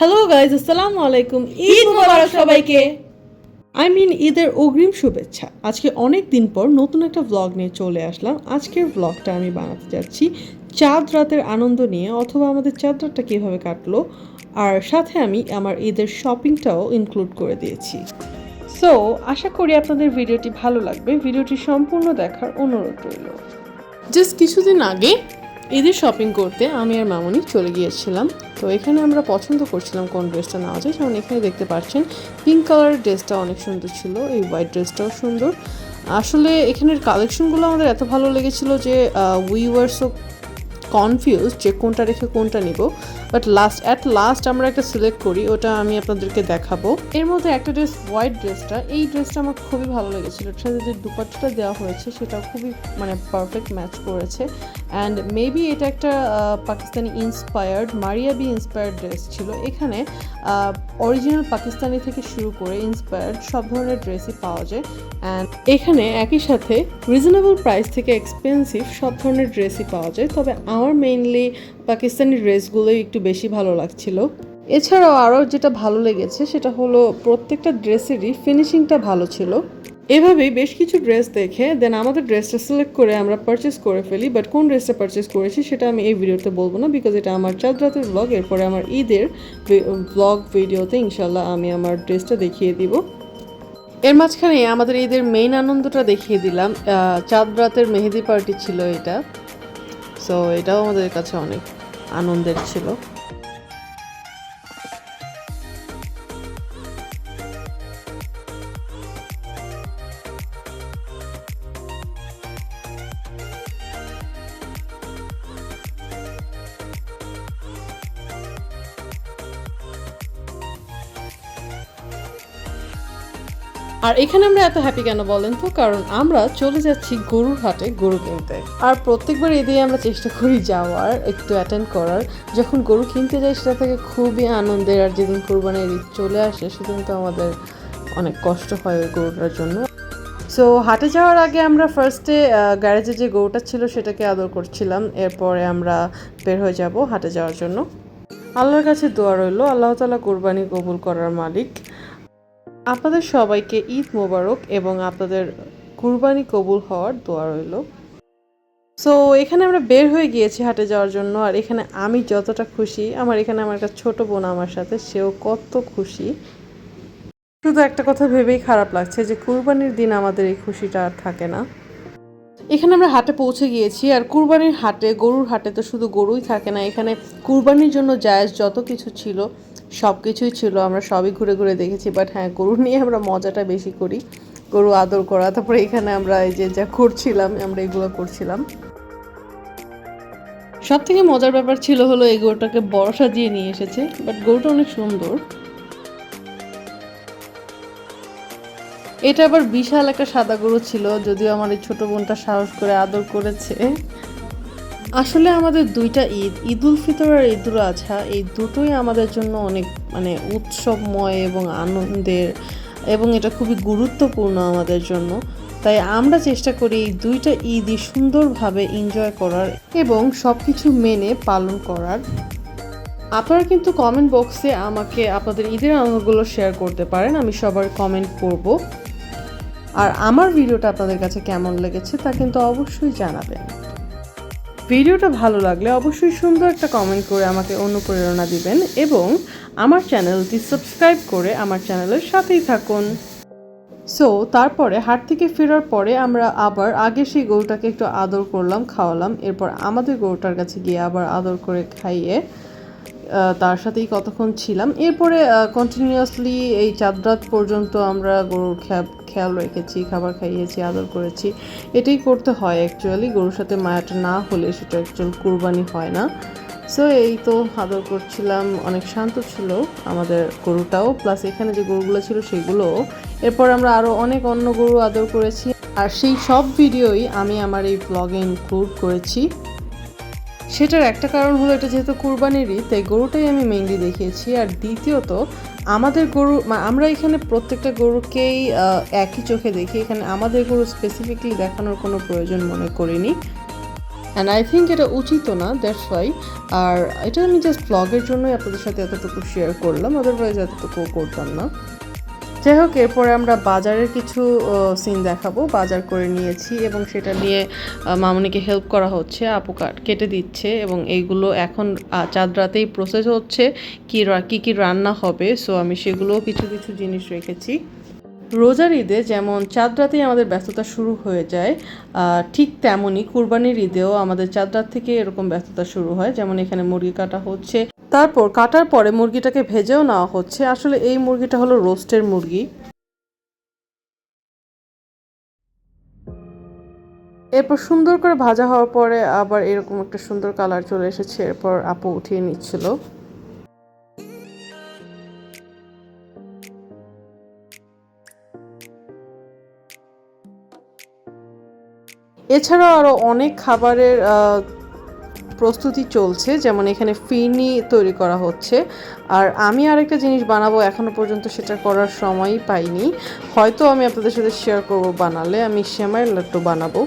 Hello guys, আসসালামু আলাইকুম। ঈদ মোবারক সবাইকে। ঈদের অগ্রিম শুভেচ্ছা। আজকে অনেক দিন পর নতুন একটা ভ্লগ নিয়ে চলে আসলাম। আজকের ভ্লগটা আমি বানাতে যাচ্ছি চাঁদ রাতের আনন্দ নিয়ে, অথবা আমাদের চাঁদ রাতটা কীভাবে কাটলো, আর সাথে আমি আমার ঈদের শপিংটাও ইনক্লুড করে দিয়েছি। সো আশা করি আপনাদের ভিডিওটি ভালো লাগবে। ভিডিওটি সম্পূর্ণ দেখার অনুরোধ রইল। জাস্ট কিছুদিন আগে ঈদের শপিং করতে আমি আর মামনি চলে গিয়েছিলাম। তো এখানে আমরা পছন্দ করছিলাম কোন ড্রেসটা নেওয়া যায়। যেমন এখানে দেখতে পাচ্ছেন পিঙ্ক কালারের ড্রেসটা অনেক সুন্দর ছিল, এই হোয়াইট ড্রেসটাও সুন্দর। আসলে এখানের কালেকশনগুলো আমাদের এত ভালো লেগেছিল যে উই ওয়ার সো কনফিউজ যে কোনটা রেখে কোনটা নিব। বাট লাস্ট আমরা একটা সিলেক্ট করি, ওটা আমি আপনাদেরকে দেখাবো। এর মধ্যে একটা ড্রেস, হোয়াইট ড্রেসটা, এই ড্রেসটা আমার খুবই ভালো লেগেছিল। এটার সাথে যে দুপাট্টাটা দেওয়া হয়েছে সেটাও খুবই পারফেক্ট ম্যাচ করেছে। অ্যান্ড মেবি এটা একটা Pakistani inspired, Maria B inspired dress ছিল। এখানে অরিজিনাল পাকিস্তানি থেকে শুরু করে ইন্সপায়ার্ড সব ধরনের ড্রেসই পাওয়া যায়। অ্যান্ড এখানে একই সাথে রিজনেবল প্রাইস থেকে এক্সপেন্সিভ সব ধরনের ড্রেসই পাওয়া যায়। তবে আমার মেইনলি পাকিস্তানি ড্রেসগুলোই একটু বেশি ভালো লাগছিল। এছাড়াও আরও যেটা ভালো লেগেছে সেটা হলো প্রত্যেকটা ড্রেসেরই ফিনিশিংটা ভালো ছিল। এভাবেই বেশ কিছু ড্রেস দেখে দেন আমাদের ড্রেসটা সিলেক্ট করে আমরা পারচেস করে ফেলি। বাট কোন ড্রেসটা পারচেস করেছি সেটা আমি এই ভিডিওতে বলবো না, বিকজ এটা আমার চাঁদ রাতের ব্লগ। এরপরে আমার ঈদের ব্লগ ভিডিওতে ইনশাল্লাহ আমি আমার ড্রেসটা দেখিয়ে দিব। এর মাঝখানে আমাদের ঈদের মেইন আনন্দটা দেখিয়ে দিলাম। চাঁদ রাতের মেহেদি পার্টি ছিল এটা। সো এটাও আমাদের কাছে অনেক আনন্দের ছিল। আর এখানে আমরা এত হ্যাপি কেন বলেন তো? কারণ আমরা চলে যাচ্ছি গরুর হাটে গরু কিনতে। আর প্রত্যেকবার ঈদে আমরা চেষ্টা করি যাওয়ার, একটু অ্যাটেন্ড করার। যখন গরু কিনতে যাই সেটা থেকে খুবই আনন্দের। আর যেদিন কোরবানির ঈদ চলে আসে সেদিন তো আমাদের অনেক কষ্ট হয় ওই গরুটার জন্য। সো হাটে যাওয়ার আগে আমরা ফার্স্টে গ্যারেজে যে গরুটা ছিল সেটাকে আদর করছিলাম। এরপরে আমরা বের হয়ে যাব হাটে যাওয়ার জন্য। আল্লাহর কাছে দোয়া রইল, আল্লাহ তাআলা কোরবানি কবুল করার মালিক। আপনাদের সবাইকে ঈদ মোবারক এবং আপনাদের কুরবানি কবুল হওয়ার দোয়া রইল। সো এখানে আমরা বের হয়ে গিয়েছি হাটে যাওয়ার জন্য। আর এখানে আমি যতটা খুশি, আমার একটা ছোট বোন আমার সাথে, সেও কত খুশি। শুধু একটা কথা ভেবেই খারাপ লাগছে যে কুরবানির দিন আমাদের এই খুশিটা আর থাকে না। এখানে আমরা হাটে পৌঁছে গিয়েছি। আর কুরবানির হাটে, গরুর হাটে তো শুধু গরুই থাকে না, এখানে কুরবানির জন্য জায়েজ যত কিছু ছিল সব কিছুই ছিল। আমরা সবই ঘুরে ঘুরে দেখেছি। বাট হ্যাঁ, গরু নিয়ে আমরা মজাটা বেশি করি, গরু আদর করা। তারপরে এখানে আমরা এই যে যা করছিলাম, আমরা এগুলো করছিলাম। সব থেকে মজার ব্যাপার ছিল হলো এই গরুটাকে বড় সাজিয়ে নিয়ে এসেছে। বাট গরুটা অনেক সুন্দর। এটা আবার বিশাল একটা সাদা গরু ছিল, যদিও আমার এই ছোট বোনটা সাহস করে আদর করেছে। আসলে আমাদের দুইটা ঈদ, ঈদ উল ফিতর আর ঈদ উল আজহা, এই দুটোই আমাদের জন্য অনেক উৎসবময় এবং আনন্দের, এবং এটা খুবই গুরুত্বপূর্ণ আমাদের জন্য। তাই আমরা চেষ্টা করি এই দুইটা ঈদই সুন্দরভাবে এনজয় করার এবং সব কিছু মেনে পালন করার। আপনারা কিন্তু কমেন্ট বক্সে আমাকে আপনাদের ঈদের আনন্দগুলো শেয়ার করতে পারেন, আমি সবার কমেন্ট করব। আর আমার ভিডিওটা আপনাদের কাছে কেমন লেগেছে তা কিন্তু অবশ্যই জানাবেন। ভিডিওটা ভালো লাগলে অবশ্যই সুন্দর একটা কমেন্ট করে আমাকে অনুপ্রেরণা দিবেন এবং আমার চ্যানেলটি সাবস্ক্রাইব করে আমার চ্যানেলের সাথেই থাকুন। সো তারপরে হাট থেকে ফেরার পরে আমরা আবার আগে সেই গরুটাকে একটু আদর করলাম, খাওয়ালাম। এরপর আমাদের গরুটার কাছে গিয়ে আবার আদর করে খাইয়ে তার সাথেই কতক্ষণ ছিলাম। এরপরে কন্টিনিউয়াসলি এই চাঁদ রাত পর্যন্ত আমরা গরুর খেয়াল রেখেছি, খাবার খাইয়েছি, আদর করেছি। এটাই করতে হয় অ্যাকচুয়ালি। গরুর সাথে মায়াটা না হলে সেটা অ্যাকচুয়াল কুরবানি হয় না। সো এই তো আদর করছিলাম, অনেক শান্ত ছিল আমাদের গরুটাও, প্লাস এখানে যে গরুগুলো ছিল সেগুলোও। এরপর আমরা আরও অনেক অন্য গরু আদর করেছি, আর সেই সব ভিডিওই আমি আমার এই ব্লগে ইনক্লুড করেছি। সেটার একটা কারণ হলো এটা যেহেতু কুরবানির ঈদ, তাই গরুটাই আমি মেইনলি দেখিয়েছি। আর দ্বিতীয়ত আমাদের গরু, আমরা এখানে প্রত্যেকটা গরুকেই একই চোখে দেখি। এখানে আমাদের গরু স্পেসিফিকলি দেখানোর কোনো প্রয়োজন মনে করিনি। অ্যান্ড আই থিঙ্ক এটা উচিতও না, দ্যাটস ওয়াই। আর এটা আমি জাস্ট ব্লগের জন্যই আপনাদের সাথে এতটুকু শেয়ার করলাম, আদারওয়াইজ এতটুকু করতাম না। যাই হোক, এরপরে আমরা বাজারের কিছু সিন দেখাবো। বাজার করে নিয়েছি এবং সেটা নিয়ে মামুনিকে হেল্প করা হচ্ছে, আপু কেটে দিচ্ছে এবং এইগুলো এখন চাঁদ রাতেই প্রসেস হচ্ছে কি কি রান্না হবে। সো আমি সেগুলোও কিছু কিছু জিনিস রেখেছি। রোজার ঈদে যেমন চাঁদ রাতেই আমাদের ব্যস্ততা শুরু হয়ে যায়, ঠিক তেমনই কুরবানির ঈদেও আমাদের চাঁদ রাত থেকে এরকম ব্যস্ততা শুরু হয়। যেমন এখানে মুরগি কাটা হচ্ছে, তারপর কাটার পরে মুরগিটাকে ভেজেও নেওয়া হচ্ছে। আসলে এই মুরগিটা হলো রোস্টের মুরগি। এরপর সুন্দর করে ভাজা হওয়ার পরে আবার এরকম একটা সুন্দর কালার চলে এসেছে। এরপর আপু উঠিয়ে নিচ্ছিল। এছাড়াও আরও অনেক খাবারের প্রস্তুতি চলছে, যেমন এখানে ফিরনি তৈরি করা হচ্ছে। আর আমি আরেকটা জিনিস বানাবো, এখনও পর্যন্ত সেটা করার সময়ই পাইনি। হয়তো আমি আপনাদের সাথে শেয়ার করব বানালে। আমি সেমাইয়ের লাড্ডু বানাবো।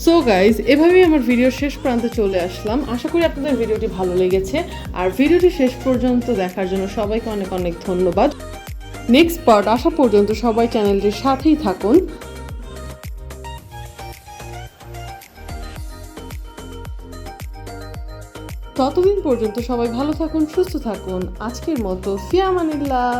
সো গাইজ, এভাবেই আমার ভিডিওর শেষ প্রান্তে চলে আসলাম। আশা করি আপনাদের ভিডিওটি ভালো লেগেছে। আর ভিডিওটি শেষ পর্যন্ত দেখার জন্য সবাইকে অনেক অনেক ধন্যবাদ। নেক্সট পার্ট আসা পর্যন্ত সবাই চ্যানেলটির সাথেই থাকুন। ততদিন পর্যন্ত সবাই ভালো থাকুন, সুস্থ থাকুন। আজকের মতো ফি আমানিল্লাহ।